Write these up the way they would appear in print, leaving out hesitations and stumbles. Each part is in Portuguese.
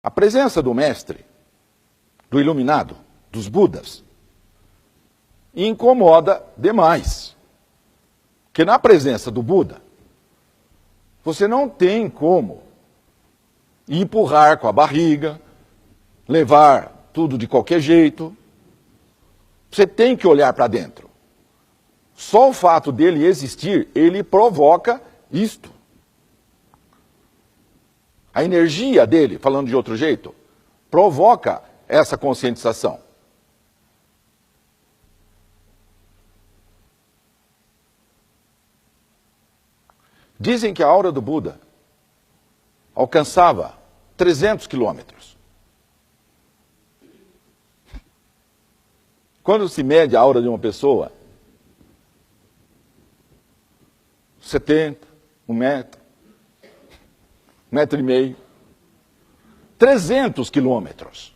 A presença do mestre, do iluminado, dos Budas, incomoda demais. Porque na presença do Buda, você não tem como empurrar com a barriga, levar tudo de qualquer jeito. Você tem que olhar para dentro. Só o fato dele existir, ele provoca isto. A energia dele, falando de outro jeito, provoca essa conscientização. Dizem que a aura do Buda alcançava 300 quilômetros. Quando se mede a aura de uma pessoa, 70, 1 metro, 1,5 metro, 300 quilômetros.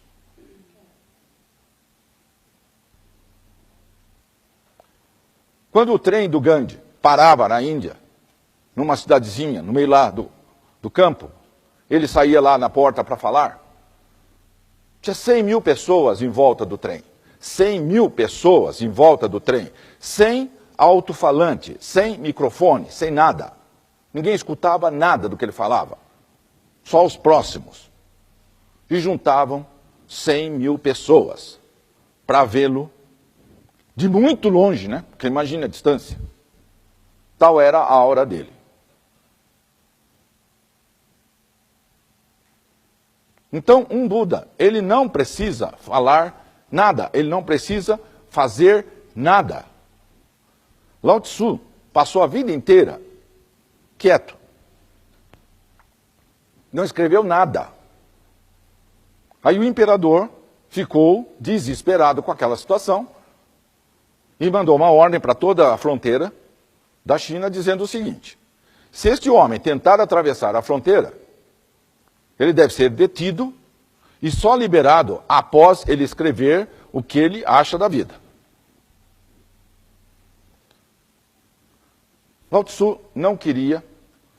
Quando o trem do Gandhi parava na Índia, numa cidadezinha, no meio lá do campo, ele saía lá na porta para falar, tinha 100 mil pessoas em volta do trem. 100 mil pessoas em volta do trem, sem alto-falante, sem microfone, sem nada. Ninguém escutava nada do que ele falava, só os próximos. E juntavam 100 mil pessoas para vê-lo de muito longe, né? Porque imagina a distância. Tal era a aura dele. Então, um Buda, ele não precisa falar nada, ele não precisa fazer nada. Lao Tzu passou a vida inteira quieto. Não escreveu nada. Aí o imperador ficou desesperado com aquela situação e mandou uma ordem para toda a fronteira da China dizendo o seguinte: se este homem tentar atravessar a fronteira, ele deve ser detido e só liberado após ele escrever o que ele acha da vida. Lao Tzu não queria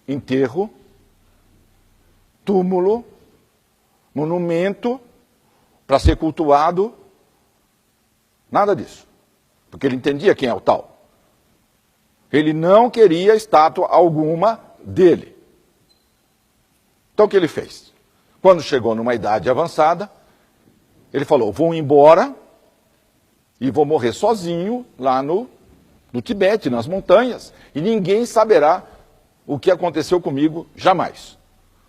enterro, túmulo, monumento para ser cultuado, nada disso. Porque ele entendia quem é o tal. Ele não queria estátua alguma dele. Então o que ele fez? Quando chegou numa idade avançada, ele falou: vou embora e vou morrer sozinho lá no Tibete, nas montanhas, e ninguém saberá o que aconteceu comigo jamais.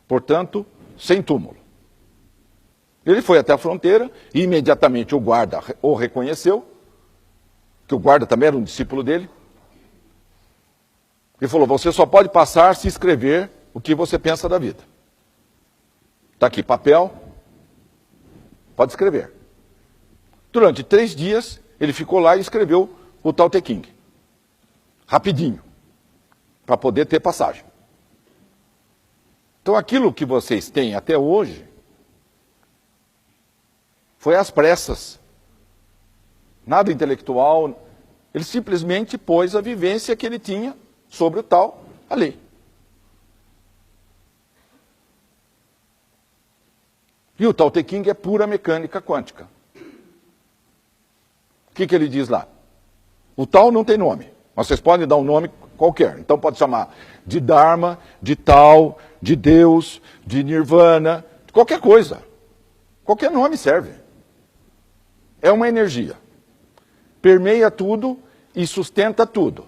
Portanto, sem túmulo. Ele foi até a fronteira e imediatamente o guarda o reconheceu, que o guarda também era um discípulo dele. Ele falou: você só pode passar se escrever o que você pensa da vida. Está aqui papel, pode escrever. Durante 3 dias, ele ficou lá e escreveu o Tao Te Ching. Rapidinho, para poder ter passagem. Então aquilo que vocês têm até hoje foi às pressas. Nada intelectual. Ele simplesmente pôs a vivência que ele tinha sobre o Tao ali. E o Tao Te Ching é pura mecânica quântica. O que ele diz lá? O Tao não tem nome, mas vocês podem dar um nome qualquer. Então pode chamar de Dharma, de Tao, de Deus, de Nirvana, de qualquer coisa. Qualquer nome serve. É uma energia. Permeia tudo e sustenta tudo.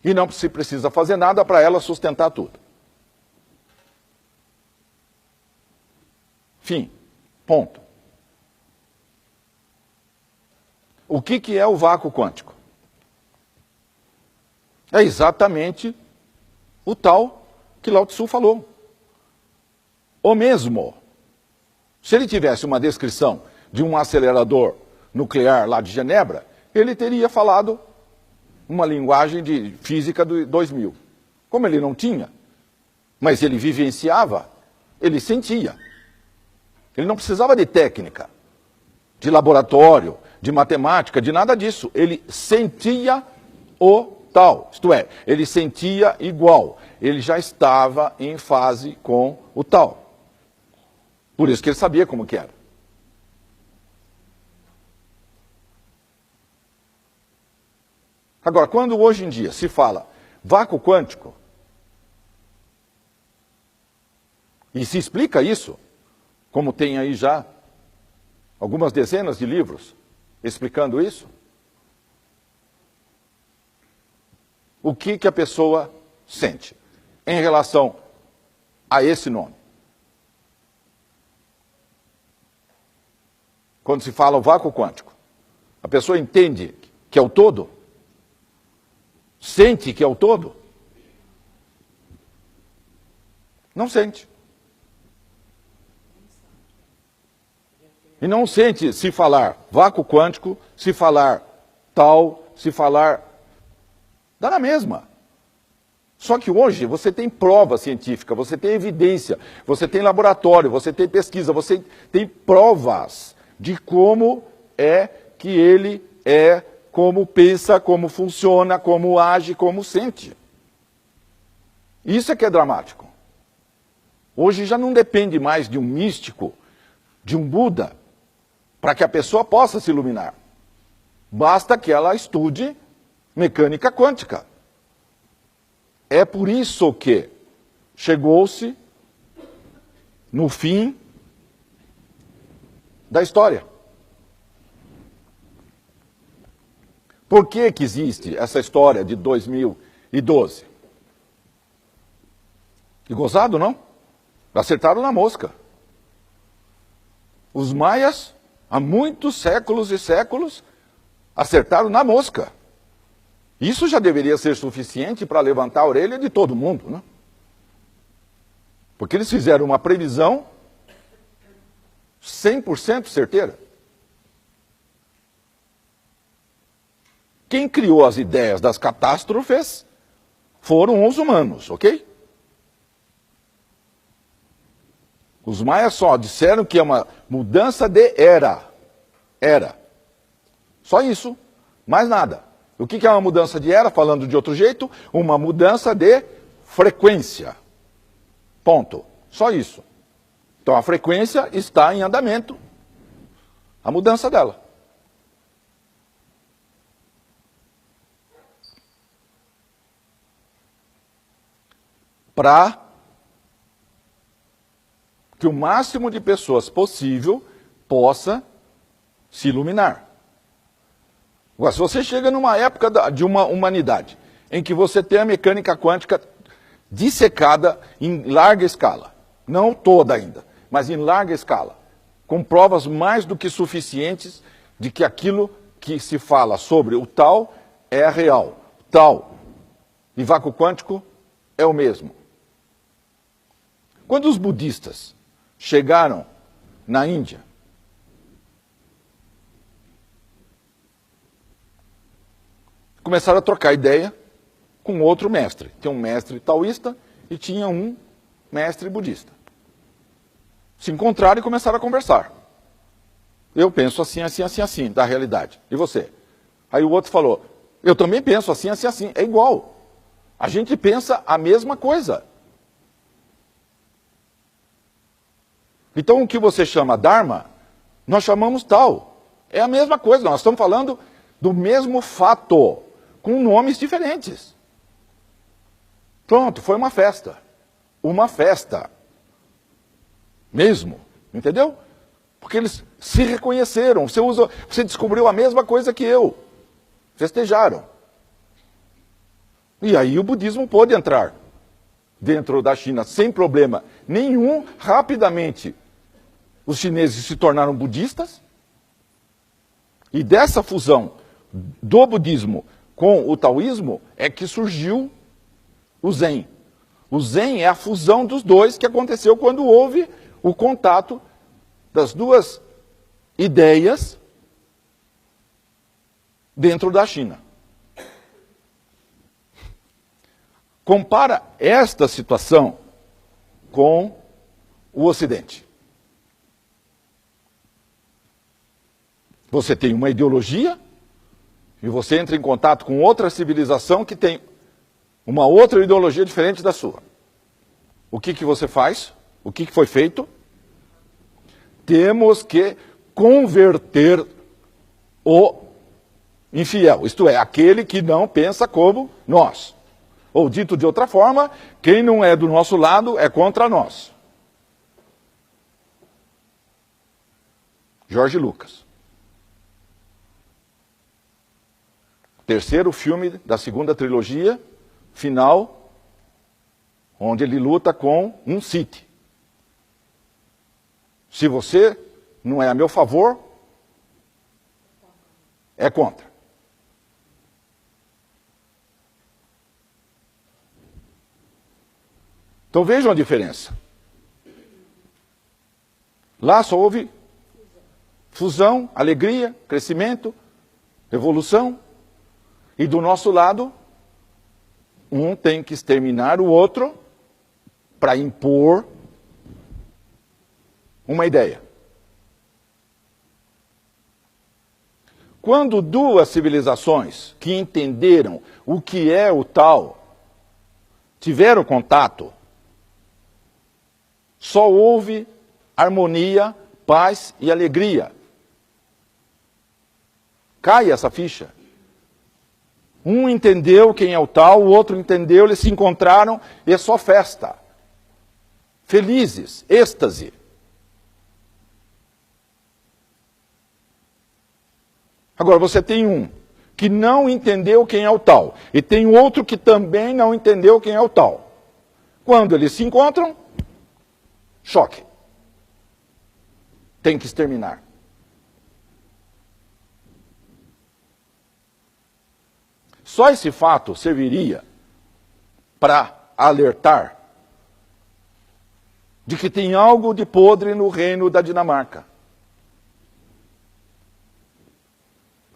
E não se precisa fazer nada para ela sustentar tudo. Fim. Ponto. O que é o vácuo quântico? É exatamente o tal que Lao Tzu falou. O mesmo. Se ele tivesse uma descrição de um acelerador nuclear lá de Genebra, ele teria falado uma linguagem de física do 2000. Como ele não tinha, mas ele vivenciava, ele sentia. Ele não precisava de técnica, de laboratório, de matemática, de nada disso. Ele sentia o tal. Isto é, ele sentia igual. Ele já estava em fase com o tal. Por isso que ele sabia como que era. Agora, quando hoje em dia se fala vácuo quântico, e se explica isso, como tem aí já algumas dezenas de livros explicando isso, o que a pessoa sente em relação a esse nome? Quando se fala o vácuo quântico, a pessoa entende que é o todo? Sente que é o todo? Não sente. E não sente se falar vácuo quântico, se falar tal, se falar... dá na mesma. Só que hoje você tem prova científica, você tem evidência, você tem laboratório, você tem pesquisa, você tem provas de como é que ele é, como pensa, como funciona, como age, como sente. Isso é que é dramático. Hoje já não depende mais de um místico, de um Buda, para que a pessoa possa se iluminar. Basta que ela estude mecânica quântica. É por isso que chegou-se no fim da história. Por que existe essa história de 2012? Que gozado, não? Acertaram na mosca. Os maias, há muitos séculos e séculos, acertaram na mosca. Isso já deveria ser suficiente para levantar a orelha de todo mundo, né? Porque eles fizeram uma previsão 100% certeira. Quem criou as ideias das catástrofes foram os humanos, ok? Os maias só disseram que é uma mudança de era. Era. Só isso, mais nada. O que é uma mudança de era? Falando de outro jeito, uma mudança de frequência. Ponto. Só isso. Então a frequência está em andamento. A mudança dela. Para que o máximo de pessoas possível possa se iluminar. Agora, se você chega numa época de uma humanidade em que você tem a mecânica quântica dissecada em larga escala, não toda ainda, mas em larga escala, com provas mais do que suficientes de que aquilo que se fala sobre o tal é real. Tal e vácuo quântico é o mesmo. Quando os budistas chegaram na Índia, começaram a trocar ideia com outro mestre. Tinha um mestre taoísta e tinha um mestre budista. Se encontraram e começaram a conversar. Eu penso assim, assim, assim, assim, da realidade. E você? Aí o outro falou, eu também penso assim, assim, assim. É igual. A gente pensa a mesma coisa. Então o que você chama Dharma, nós chamamos tal. É a mesma coisa, nós estamos falando do mesmo fato, com nomes diferentes. Pronto, foi uma festa. Uma festa. Mesmo, entendeu? Porque eles se reconheceram, você descobriu a mesma coisa que eu. Festejaram. E aí o budismo pôde entrar dentro da China sem problema nenhum, rapidamente. Os chineses se tornaram budistas, e dessa fusão do budismo com o taoísmo é que surgiu o Zen. O Zen é a fusão dos dois que aconteceu quando houve o contato das duas ideias dentro da China. Compara esta situação com o Ocidente. Você tem uma ideologia e você entra em contato com outra civilização que tem uma outra ideologia diferente da sua. O que você faz? O que foi feito? Temos que converter o infiel, isto é, aquele que não pensa como nós. Ou dito de outra forma, quem não é do nosso lado é contra nós. Jorge Lucas. Terceiro filme da segunda trilogia, final, onde ele luta com um Sith. Se você não é a meu favor, é contra. Então vejam a diferença. Lá só houve fusão, alegria, crescimento, evolução. E do nosso lado, um tem que exterminar o outro para impor uma ideia. Quando duas civilizações que entenderam o que é o tal tiveram contato, só houve harmonia, paz e alegria. Cai essa ficha. Um entendeu quem é o tal, o outro entendeu, eles se encontraram e é só festa. Felizes, êxtase. Agora você tem um que não entendeu quem é o tal e tem outro que também não entendeu quem é o tal. Quando eles se encontram, choque. Tem que exterminar. Só esse fato serviria para alertar de que tem algo de podre no reino da Dinamarca.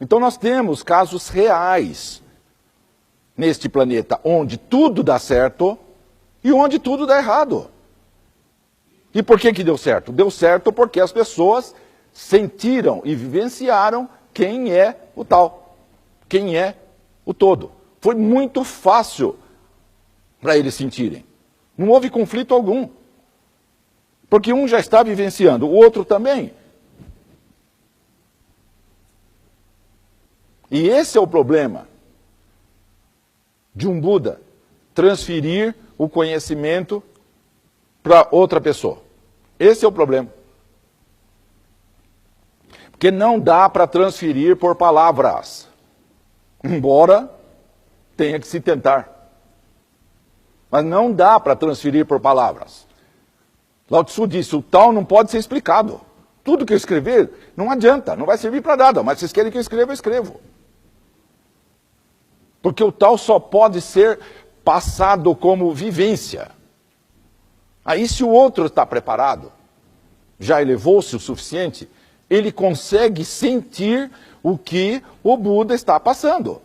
Então nós temos casos reais neste planeta, onde tudo dá certo e onde tudo dá errado. E por que deu certo? Deu certo porque as pessoas sentiram e vivenciaram quem é o tal, quem é o todo. Foi muito fácil para eles sentirem. Não houve conflito algum. Porque um já está vivenciando, o outro também. E esse é o problema de um Buda, transferir o conhecimento para outra pessoa. Esse é o problema. Porque não dá para transferir por palavras, embora tenha que se tentar. Mas não dá para transferir por palavras. Lao Tzu disse, o tal não pode ser explicado. Tudo que eu escrever não adianta, não vai servir para nada, mas vocês querem que eu escreva, eu escrevo. Porque o tal só pode ser passado como vivência. Aí se o outro está preparado, já elevou-se o suficiente, ele consegue sentir o que o Buda está passando.